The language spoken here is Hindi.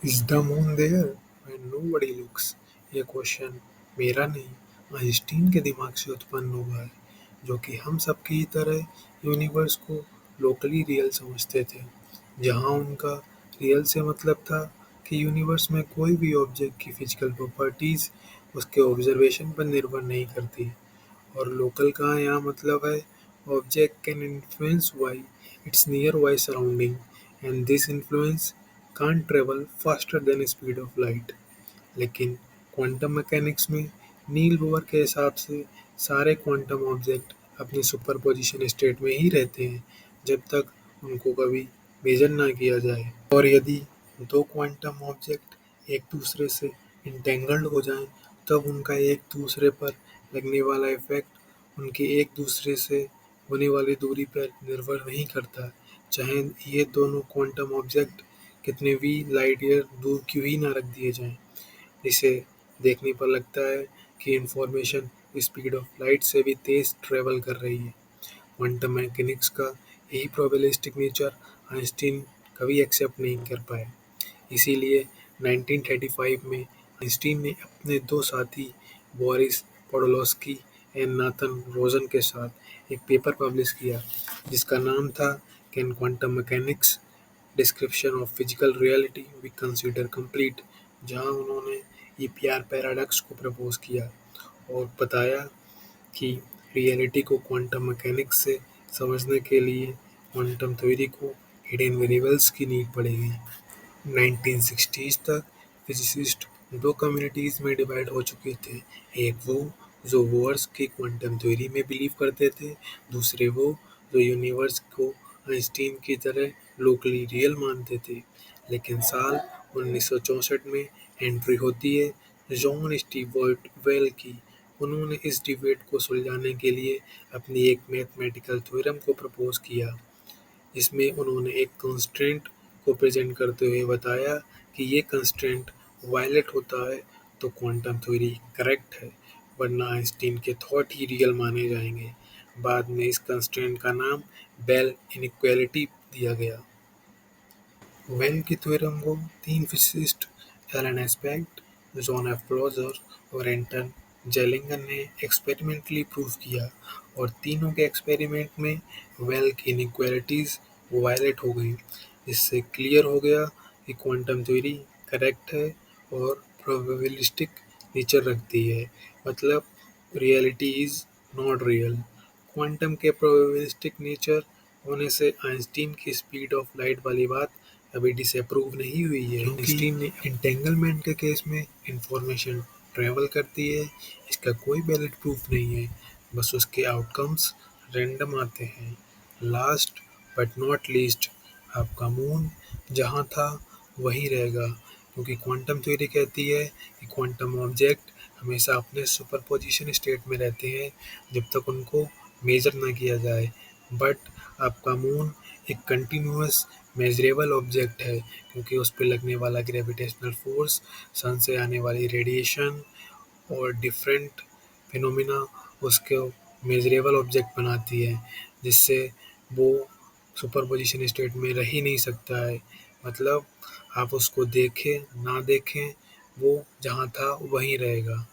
Is the moon there when nobody looks? ये क्वेश्चन मेरा नहीं, आइंस्टीन के दिमाग से उत्पन्न हुआ है, जो कि हम सबकी ही तरह यूनिवर्स को लोकली रियल समझते थे, जहां उनका रियल से मतलब था कि यूनिवर्स में कोई भी ऑब्जेक्ट की फिजिकल प्रॉपर्टीज उसके ऑब्जर्वेशन पर निर्भर नहीं करती। और लोकल का यहाँ मतलब है object can influence why its nearby surrounding and this influence can't travel faster than speed of light. लेकिन क्वांटम मैकेनिक्स में नील बोर के हिसाब से सारे क्वांटम ऑब्जेक्ट अपने सुपरपोजिशन स्टेट में ही रहते हैं जब तक उनको कभी मेजर ना किया जाए। और यदि दो क्वांटम ऑब्जेक्ट एक दूसरे से इंटेंगल्ड हो जाएं, तब उनका एक दूसरे पर लगने वाला इफेक्ट उनके एक दूसरे से होने वाली दूरी पर निर्भर नहीं करता, चाहे ये दोनों क्वांटम ऑब्जेक्ट कितने भी लाइट ईयर दूर क्यों ही ना रख दिए जाएं। इसे देखने पर लगता है कि इंफॉर्मेशन स्पीड ऑफ लाइट से भी तेज ट्रेवल कर रही है। क्वांटम मैकेनिक्स का यही प्रोबेबिलिस्टिक नेचर आइंस्टीन कभी एक्सेप्ट नहीं कर पाए। इसीलिए 1935 में आइंस्टीन ने अपने दो साथी Boris Podolsky and Nathan Rosen के साथ एक पेपर पब्लिश किया, जिसका नाम था can quantum mechanics description of physical reality we consider complete, जहां उन्होंने ईपीआर पैराडॉक्स को प्रपोज किया और बताया कि रियलिटी को क्वांटम मैकेनिक्स से समझने के लिए क्वांटम थ्योरी को हिडन वेरिएबल्स की नीड पड़ेगी। 1960s तक फिजिसिस्ट दो कम्युनिटीज में डिवाइड हो चुके थे, एक वो जो बोर्स की क्वांटम थ्योरी में बिलीव करते थे, दूसरे वो जो यूनिवर्स को आइंस्टीन की तरह लोकली रियल मानते थे। लेकिन साल 1964 में एंट्री होती है जॉन स्टीवर्ट वेल की। उन्होंने इस डिबेट को सुलझाने के लिए अपनी एक मैथमेटिकल थ्योरम को प्रपोज किया। इसमें उन्होंने एक कंस्ट्रेंट को प्रेजेंट करते हुए बताया कि ये कंस्ट्रेंट वायलेट होता है तो क्वांटम थ्योरी करेक्ट है, वरना आइंस्टीन के थॉट ही रियल माने जाएंगे। बाद में इस कंस्ट्रेंट का नाम बेल इनइक्वालिटी दिया गया। वेल की थ्योरम को तीन physicist Alain Aspect, John F Clauser और एंटन जेलिंगर ने एक्सपेरिमेंटली प्रूव किया, और तीनों के एक्सपेरिमेंट में वेल की इनइक्वालिटीज वायलेट हो गई। इससे क्लियर हो गया कि क्वांटम थ्योरी करेक्ट है और प्रोबेबिलिस्टिक नेचर रखती है, मतलब reality is not real. Quantum के प्रोबेबिलिस्टिक नेचर होने से आइंस्टीन की स्पीड ऑफ लाइट वाली बात अभी डिसअप्रूव नहीं हुई है, क्योंकि आइंस्टीन ने एंटेंगलमेंट के केस में इंफॉर्मेशन ट्रेवल करती है, इसका कोई वैलिड प्रूफ नहीं है, बस उसके आउटकम्स रैंडम आते हैं। लास्ट बट नॉट लीस्ट, आपका मून जहाँ था वहीं रहेगा, क्योंकि क्वांटम थ्योरी कहती है कि क्वांटम ऑब्जेक्ट हमेशा अपने सुपरपोजिशन स्टेट में रहते हैं जब तक उनको मेजर ना किया जाए। बट आपका मून एक कंटिन्यूअस मेजरेबल ऑब्जेक्ट है, क्योंकि उस पर लगने वाला ग्रेविटेशनल फोर्स, सन से आने वाली रेडिएशन और डिफरेंट फिनोमिना उसको मेजरेबल ऑब्जेक्ट बनाती है, जिससे वो सुपरपोजिशन स्टेट में रह ही नहीं सकता है। मतलब आप उसको देखें ना देखें, वो जहाँ था वहीं रहेगा।